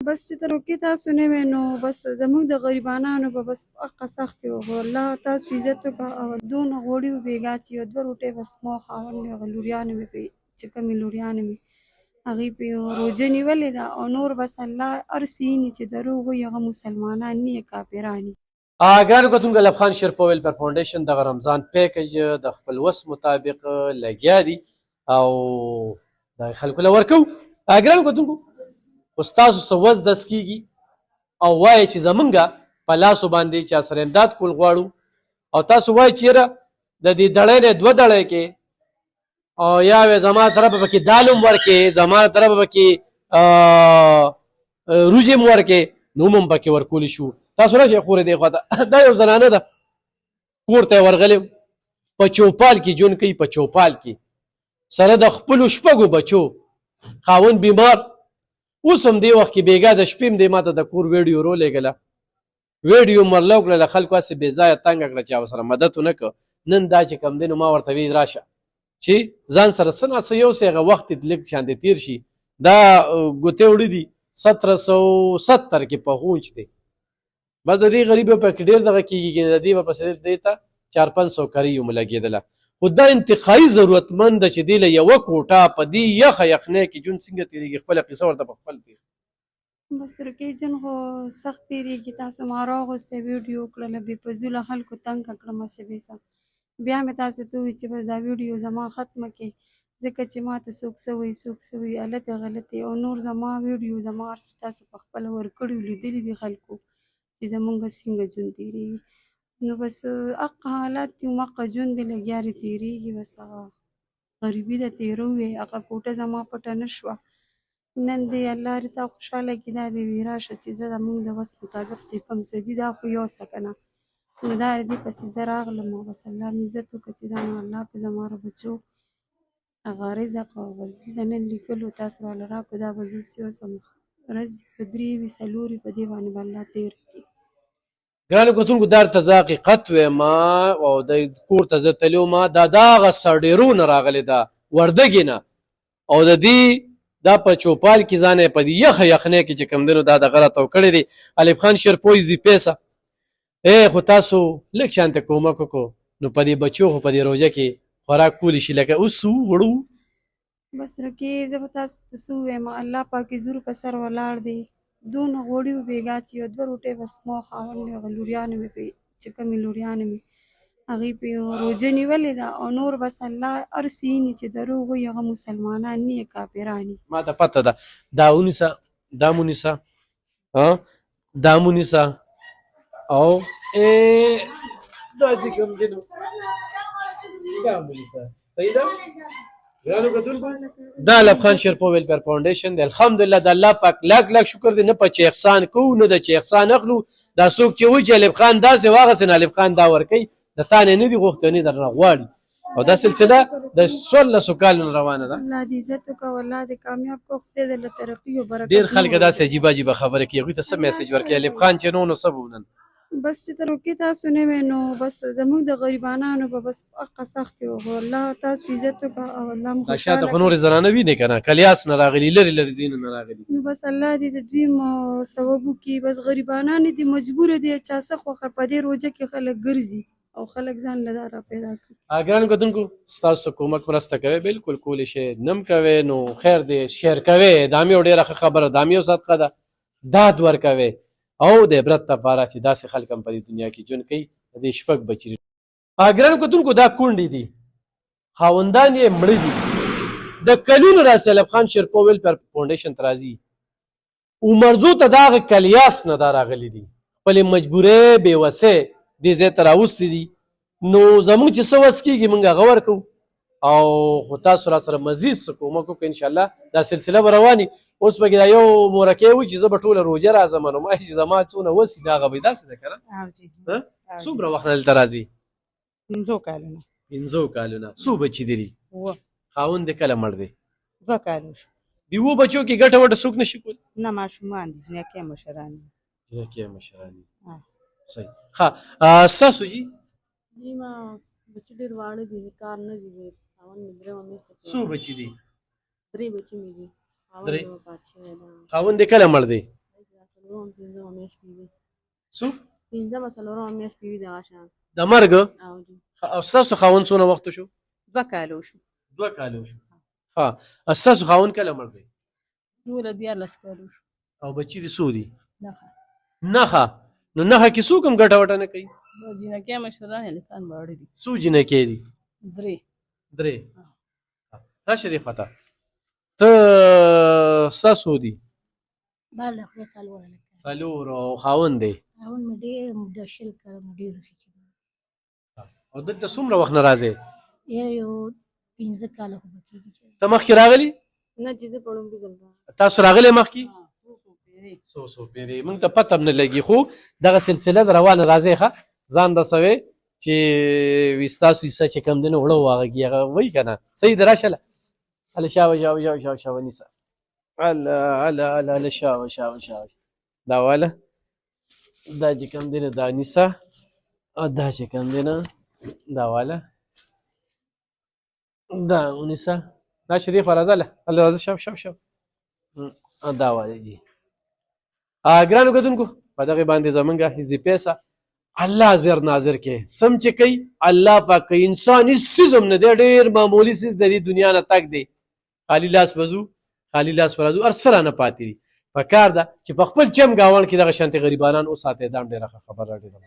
بس چې تر وکې تاسو نه وی نو بس زموږ د غریبانانو به بس حقه سختې وه الله تاسو عزت وکړه او دونه غوړي و بېګا چې یو دوه روټۍ بس ما خاوند مې هغه لوریانې مې پرې چې کومې لوریانې مې هغې پرې روژه نیولې ده او نور بس الله هر څه یې چې دروغ وایي هغه مسلمانان نه یې کافران دي. ګرانو کتونکو ایوب خان شیرپور ویلفیر فاونډیشن دغه رمضان پیکج د خپل وس مطابق لګیا دي او دغه خلکو له ورکوو. ګرانو کتونکو خو ستاسو څه وس دس کېږي او وایي چې زمونږه په لاسو باندې چا سره امداد کول غواړو او تاسو وایي چې یاره د دې دړۍ نه دوه دړۍ کې او یا وې زما طرف به پکې دال هم ورکې زما طرف به پکې روژې هم ورکې نو هم پکې ورکولی شو. تاسو راشئ خورې دې خوا ته دا یو زنانه ده کور ته یې ورغلی په چوپال کې ژوند کوي په چوپال کې سره د خپلو شپږو بچو خاوند بیمار اوس هم دې وخت کې بېګا د شپې هم دې ما ته د کور ویډیو رولېږله ویډیو مې ورله وکړله خلکو هسې بې ځایه تنګه کړه چې ورسره مدد ونه کړه. نن دا چې کوم دی نو ما ورته ویل راشه چې ځان سره څه ناڅه یوسې هغه وخت دې لږ شانې تېر شي. دا ګوتې وړي دي 1770 کې په غونج دی بس د دې غریب په کې ډېر دغه کېږي د دې به پسې دې ته 400-500 کاري هم لګېدله خو دا انتقایي ضرورتمند ده چې دې له یوه کوټه په دې یخه یخنۍ کې ژوند څنګه تېرېږي خپله قصه ورته په خپل تېر بس رکې جن خو سخت تېرېږي تاسو ما راغوستی ویډیو وکړله بې فضوله خلکو تنګه کړم هسې بېسه بیا مې تاسو ته وویل چې بس دا ویډیو زما ختمه کړې ځکه چې ما ته څوک څه وایي څوک څه وایي غلطې غلطې او نور زما ویډیو زما هر څه تاسو په خپله ورکړي لیدلي دي خلکو چې زمونږ څنګه ژوند تېرېږي نو بس حقه حالات دي هماقه ژوند دی لګیارې تېرېږي بس هغه غریبي ده تېره وې هغه کوټه زما پټه نه شوه نن دې الله رته خوشحاله کړي دا دې وي راشه چې زه زمونږ د وس مطابق چې کوم څه دي دا خو یوسه که نه نو دا د دې پسې زه راغلم او بس الله مې عزت وکړه چې دا نو الله په زما را بچو هغه رزق او بس دلته نن لیکلو تاسو راله راکړو دا به زه اوس یوسم ورځې په 3 وي 4 وي په دې باندې به الله تېر کړي. ګرانو کتونکو دا درته زه حقیقت وایم او د کور ته زه تللی وم دا د هغه سرډېرو نه راغلې ده وردګې نه او د دې دا په چوپال کې ځان یې په دې یخه یخنۍ کې چې کوم دی نو دا دغه راته کړی دی ایوب خان شیرپور زی پیسه خو تاسو لږ شانته کومک وکړو نو په دې بچو خو په دې روژه کې خوراک کولی شي لکه اوس وړو بس رکې زه به تاسو ته څه ووایم الله پاک یې زور په سر ولاړ دی دونه غوړي و بېګا چې یو دوه روټۍ بس ما خاوند مې هغه لوریانې مې پرې چې کومې لوریانې مې هغې پرې روژه نیولې ده او نور بس الله هر څه یې چې دروغ وایي هغه مسلمانان نه یې کافران دي. ما ته پته ده دا ونیسه دا مو نیسه دا مو نیسه او دا چې کوم دی نو دا مو نیسه صحیح ده ګرانو کتونکو دا ایوب خان شیرپور ویلفیر فاونډیشن دی الحمدلله د الله پاک لاک لاک شکر دی نه په چې احسان کوو نه د چې احسان اخلو دا څوک چې وایي چې ایوب خان داسې واغسې نو ایوب خان دا ورکوي د تا نه نه دي غوښتنې درنه غواړي او دا سلسله د 1400 کالونو روانه ده. الله دې عزت وکړه او الله دې کامیاب کړه خدای دې له ترقي او برکت ډېر خلک داسې عجیبه عجیبه خبرې کوي هغوی ته څه میسج ورکوي ایوب خان چې نو څه به ونن بس چې تر وکې تاسو نه وی نو بس زموږ د غریبانانو به بس حقه سختې وه الله تاسو عزت وکړه او الله مو دا شاته خو نورې زنانه وینې که نه کلیاس نه راغلي لرې لرې ځایونه نه راغلي نو بس الله دې د دوی ثواب وکړي بس غریبانان دي مجبوره دي چا څه خوښه په دې روژه کې خلک ګرځي او خلک ځان له دا را پیدا کړي. ګرانو کتونکو ستاسو کومک مرسته کوئ بالکل کولی شئ نم کوئ نو خیر دی شیر کوئ دا مې یو ډېره ښه خبره دا مې یو صدقه ده داد ورکوئ او د عبرت لپاره چې داسې خلک هم په دې دنیا کې ژوند کوي د دې شپږ بچي ګرانو کتونکو دا کونډې دي خاوندان یې مړه دي د کلونو راسې ایوب خان شیرپور ویلفیر فاونډیشن ته راځي عمرزو ته د هغه کلیاس نه دا راغلي دي خپلې مجبورۍ بېوسۍ دې ځای ته راوستي دي نو زموږ چې څه وس کېږي موږ هغه ورکوو او خو تاسو را سره مزید څه کومک وکړئ انشاءالله دا سلسله به رواني اوس پکې دا یو مورکۍ وي چې زه به ټوله روژه راځم نو ما چې زما څونه وسي نو هغه به یې داسې ده که نه څومره وخت نه دلته راځي 5 کالونه 5 کالونه څو بچي دي خاوند دې کله مړ دی 2 کاله شو د 2 بچو کې ګټه وټه څوک نشي کولی نه ماشومان دي جنکۍ مشران دي جنکۍ مشران دي صحیح ښه ستاسو جي جی ما بچی ډېر واړه دي کار نه دي خاوند مې 3 مې څو بچي دي 3 بچي مې دي خاوند دې کله مړ دی میاشت کېږي څو 5مه 4مه میاشت کېږي دغه شان د مرګ او جی او ستاسو خاوند څونه وخت شو 2 کاله وشو 2 کاله شو ها ستاسو خاوند کله مړ دی نور 14 کالو شو او بچی دي سو دي نخه نخه نو نخه کې څوک هم ګټه وټه نه کوي جنکې مشران هلکان باړې دي څو جنکې دي 3 راشه دې خواته ته ستاسو دي بالا خو څلور لکه څلور او خاوند دی اون مې ډېر مدشل کړم ډېر شي او دلته څومره وخت نه راځي یو 15 کاله خو بکیږي ته مخکې راغلی نه چې زه پړم کې دلته تاسو راغلی مخکې سو پیری موږ ته پته هم نه لګي خو دغه سلسله د روانه راځي ښه ځان رسوي چې وي ستاسو حصه چې کوم دی نو وړه وغږي هغه وایي که نه صحیح ده راشه هله شاوه نیسه هله شاوه دا واله دا چې کوم دی نه دا نیسه دا چې کوم دی نه دا واله دا ونیسه راشه دې خوا راځه هله راځه شاو دا واله دي ګرانو کتونکو په دغې باندې زمونږ حزب پیسه الله زر ناظر کې سم چې کوي الله پاک کوي انسان هېڅ څیز هم نه دی ډېر معمولي څیز د دې دنیا نه تګ دی خالي لاس به ځو خالي لاس به راځو هر څه رانه پاتې دي په کار ده چې په خپل چم ګاونډ کې دغه شانتې غریبانان وساتئ دا هم ډېره ښه خبره ډېره